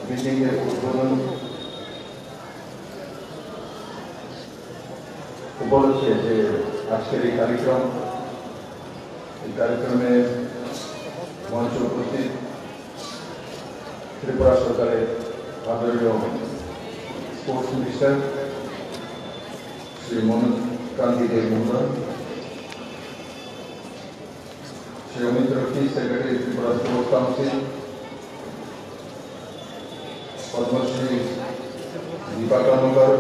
বিল্ডিংয়ের উদ্বোধন উপলক্ষে যে আজকের এই কার্যক্রমে মঞ্চ উপস্থিত ত্রিপুরা সরকারের আদরণীয় স্পোর্টস মিনিস্টার শ্রী মনোজ কান্তি দেব মহোদয়, Shri Amit Rakshi, secretary Tripura sports council, Padmashri Dipa Karmakar,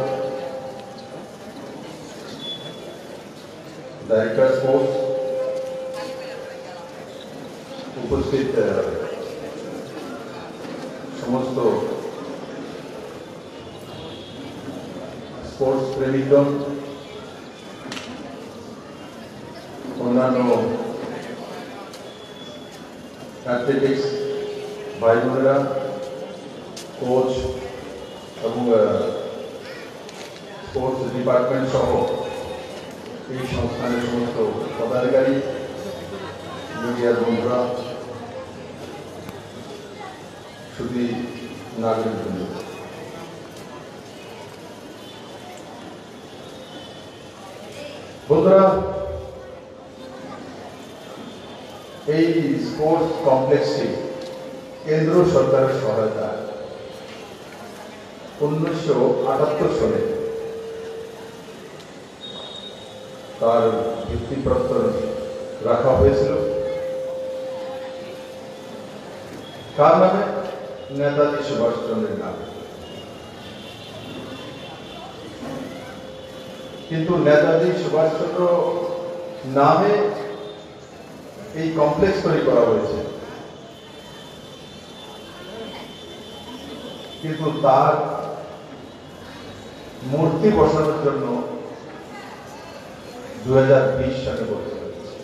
director sports, উপস্থিত সমস্ত স্পোর্টস প্রেমিকগণ, অন্যান্য অ্যাথলেটিক্স ভাই বোনেরা, কোচ এবং স্পোর্টস ডিপার্টমেন্ট সহ এই সংস্থানের সমস্ত পদাধিকারী, মিডিয়ার বন্ধুরা, শুধু নাগরিকবৃন্দ, বন্ধুরা, এই স্পোর্টস কমপ্লেক্সটি কেন্দ্র সরকারের সহায়তা 1978 সালে তার ভিত্তিপ্রস্তর রাখা হয়েছিল। কার নামে? নেতাজি সুভাষচন্দ্রের নামে। কিন্তু নেতাজি সুভাষচন্দ্র নামে এই কমপ্লেক্স তৈরি করা হয়েছে, কিন্তু তার মূর্তি বসানোর জন্য 2020 সালে বসে হয়েছে।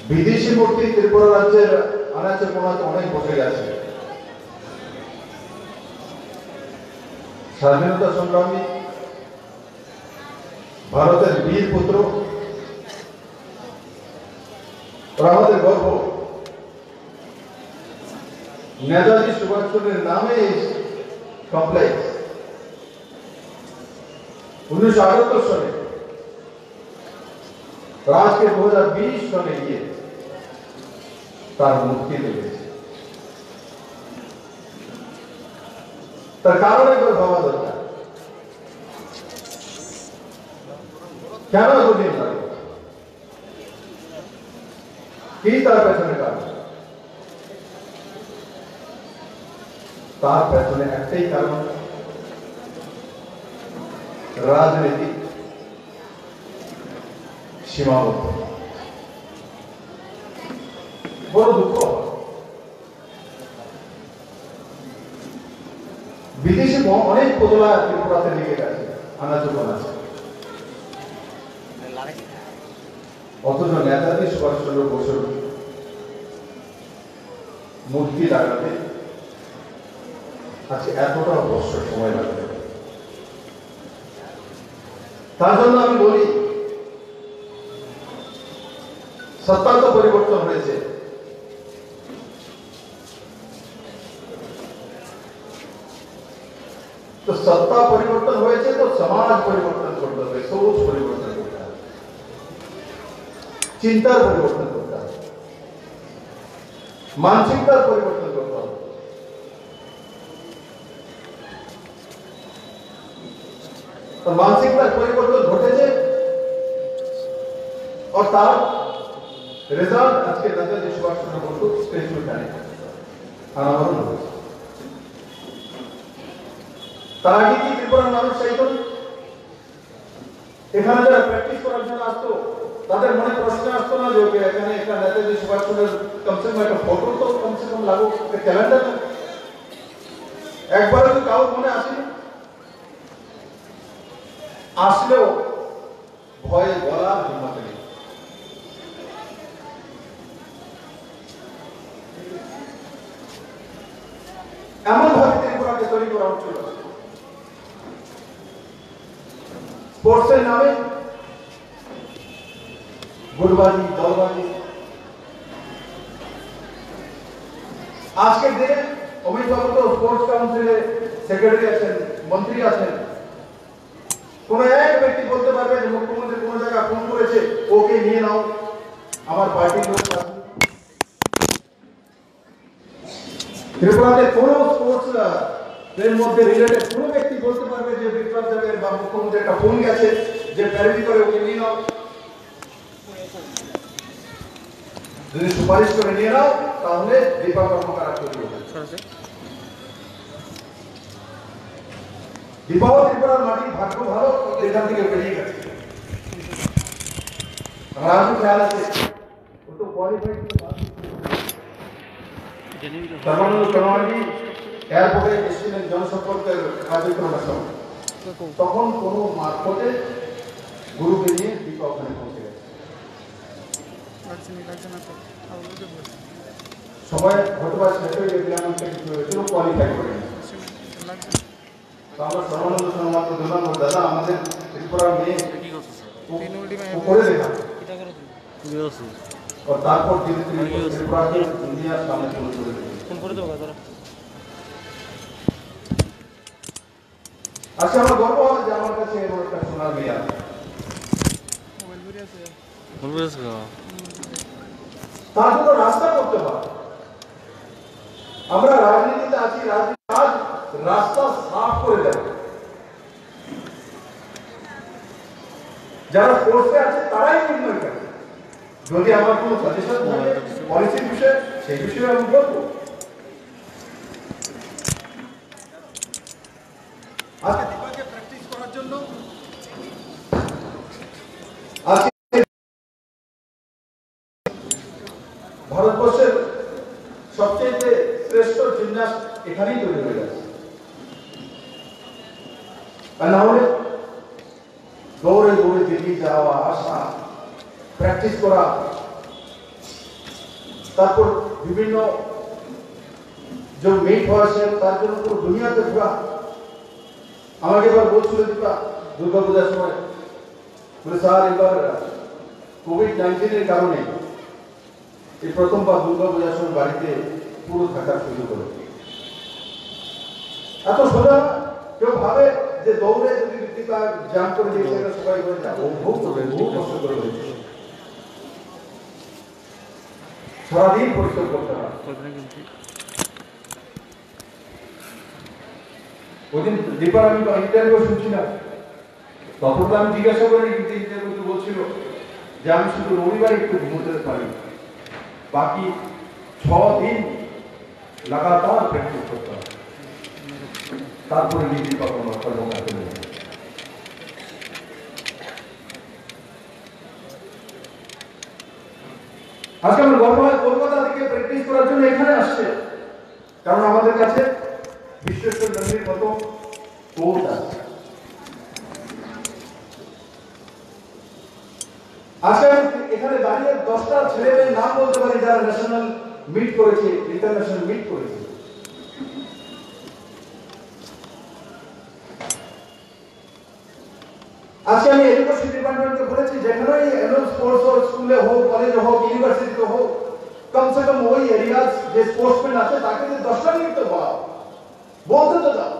বিদেশি মূর্তি ত্রিপুরা রাজ্যের আনাচে কোনাচে অনেক বসে গেছে। স্বাধীনতা সংগ্রামী, ভারতের বীর পুত্র, আমাদের গর্ব নেতাজি সুভাষচন্দ্রের নামে কমপ্লেক্স 1978 সালে, আজকে 2020 সালে গিয়ে তার মুক্তি লেগেছে। তার কারণ একবার ভাবা দরকার, কেন এতদিন লাগে, কি তার পেছনে কারণ? তার পেছনে একটাই কারণ, রাজনীতি সীমাবদ্ধ। বড় দুঃখ, বিদেশে অনেক পুতলা ত্রিপুরাতে লেগে গেছে, আনাচোপন আছে, অথচ নেতাজি সুভাষচন্দ্র বসুর মূর্তি লাগাতে আজকে এতটা বছর সময় লাগবে। তার জন্য আমি বলি, সত্তা তো পরিবর্তন হয়েছে, তো সত্তা পরিবর্তন হয়েছে, তো সমাজ পরিবর্তন করতে হবে, সোচ পরিবর্তন করতে হবে, চিন্তার পরিবর্তন করতে হবে, মানসিকতার পরিবর্তন করতে হবে। মানসিকতার পরিবর্তন ঘটেছে, और তার রেজাল্ট আজকে নেতাজি সুভাষচন্দ্র বসু স্ট্যাচু এখানে আনাবরণ হয়েছে। তার আগে কি ত্রিপুরার মানুষ চাইতো? এখানে যারা প্র্যাকটিস করার জন্য আসতো, তাদের মনে প্রশ্ন আসতো না যে এখানে একটা নেতাজি সুভাষচন্দ্রের কমসে কম একটা ফটো তো কমসে কম লাগুক, ক্যালেন্ডার একবার তো কাউ মনে আসেনি, আসলেও ভয়ে বলার হিম্মত নেই। এমন ভাবে ত্রিপুরাকে তৈরি করা হচ্ছিল স্পোর্টসের নামে গুটবাজি দলবাজি। আজকের দিনে অমিত বাবু তো স্পোর্টস কাউন্সিলে সেক্রেটারি আছেন, মন্ত্রী আছেন। কোন এক ব্যক্তি বলতে পারবে যে মুখ্যমন্ত্রী কোন জায়গায় ফোন করেছে ওকে নিয়ে নাও আমার পার্টির লোক। ত্রিপুরাতে কোন স্পোর্টস এর মধ্যে রিলেটেড কোন ব্যক্তি বলতে পারবে যে বিপ্লব দেবের বা মুখ্যমন্ত্রী একটা ফোন গেছে যে প্যারিটি করে ওকে নিয়ে নাও। যদি সুপারিশ করে নিয়ে নাও তাহলে দীপা কর্মকার তৈরি হবে। দীপাও ত্রিপুরার মাটির ভাগ্য ভালো, এখান থেকে বেরিয়ে গেছে। রাজু খেয়াল আছে ও তো কোয়ালিফাইড এয়ারপোর্টে এসেছিলেন জনসম্পর্কের কার্যক্রমের সময়, তখন কোন মারফতে গুরুকে নিয়ে দীপা ওখানে পৌঁছে গেছে। সময় হয়তো শেষ হয়ে গেছে, এমনটা কিছু হয়েছিল, কোয়ালিফাই করে আমরা সর্বানন্দ সম্মানিত দিলাম দাদা আমাদের ত্রিপুরার মেয়ে করে দেখা তারপর ত্রিপুরাকে দুনিয়ার সামনে তুলে ধরে। আচ্ছা আমার গর্ব হয় যে আমার কাছে এমন একটা সোনার মেয়ে আছে। তার জন্য রাস্তা করতে হয়। আমরা রাজনীতিতে আছি, রাস্তা সাফ করে দেব। যারা স্পোর্টসে আছে তারাই নির্ণয় করে। যদি আমার কোনো সাজেশন থাকে পলিসির বিষয়ে সেই বিষয়ে আমি বলবো। আজকে দীপাকে প্র্যাকটিস করার জন্য ভারতবর্ষের সবচেয়ে শ্রেষ্ঠ জিমন্যাস্ট এখানেই তৈরি হয়ে গেছে। আর না হলে দৌড়ে দৌড়ে দিল্লি যাওয়া আসা প্র্যাকটিস করা, তারপর বিভিন্ন যে মিট হয়েছে তার জন্য পুরো দুনিয়াতে ঘোরা। আমাকে এবার বলছিল দীপা দুর্গা পূজার সময়, বলে স্যার এবার কোভিড-19 কারণে এই প্রথমবার দুর্গা পূজার সময় বাড়িতে পুরো থাকার সুযোগ করে। এত সোজা কেউ ভাবে যে দৌড়ে যদি দীপা জাম করে দিয়েছে সবাই করে যাবো, বহু কষ্ট করে হয়েছে, সারাদিন পরিশ্রম করতে হয়। ওইদিন দীপার আমি ইন্টারভিউ শুনছিলাম, তখন আমি জিজ্ঞাসা করি কিন্তু ইন্টারভিউ বলছিল যে আমি শুধু রবিবার একটু ঘুমোতে পারি, বাকি 6 দিন লাগাতার প্র্যাকটিস করতে হয়, তারপরে দীপা কর্মকার চলে যায়। আজকে আমার গর্ব হয় কলকাতা থেকে প্র্যাকটিস করার জন্য এখানে আসছে, কারণ আমাদের কাছে বিশ্বেশ্বর নন্দীর মতো কোচ আছে। আজকে এখানে দাঁড়িয়ে 10টা ছেলেমেয়ের নাম বলতে পারি যারা ন্যাশনাল মিট করেছে, ইন্টারন্যাশনাল মিট করেছে। আজকে আমি এডুকেশন ডিপার্টমেন্টকে বলেছি যেখানেই স্পোর্টস হোক, স্কুলে হোক, কলেজে হোক, ইউনিভার্সিটিতে হোক, কমসে কম ওই এরিয়ার যে স্পোর্টসম্যান আছে তাকে 10টা মিনিট তো বলতে তো দাও।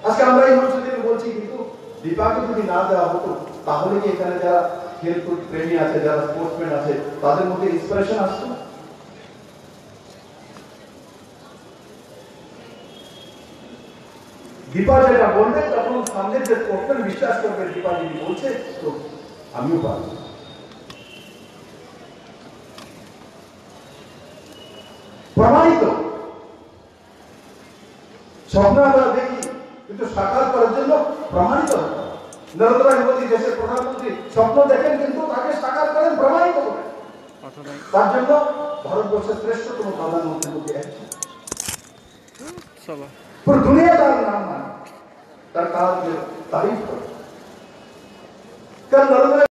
আজকে আমরা এই মঞ্চ থেকে বলছি, কিন্তু দীপাকে যদি না দেওয়া হতো তাহলে কি এখানে যারা খেলকুদ প্রেমী আছে, যারা স্পোর্টসম্যান আছে তাদের মধ্যে ইন্সপিরেশন আসতো? দীপা যেটা বলবে তখন সামনে যে স্পোর্টসম্যান বিশ্বাস করবে দীপা যদি বলছে তো আমিও পারবো। প্রমাণিত স্বপ্ন আমরা দেখি, কিন্তু সাকার করার জন্য প্রমাণিত নরেন্দ্র মোদী দেশের প্রধানমন্ত্রী স্বপ্ন দেখেন কিন্তু তাকে সাকার করেন, প্রমাণিত করেন। তার জন্য ভারতবর্ষের শ্রেষ্ঠতম প্রধানমন্ত্রী মোদী একজন, পুরো দুনিয়া তার নাম মানে, তার কাজ তারিফ করে। কারণ নরেন্দ্র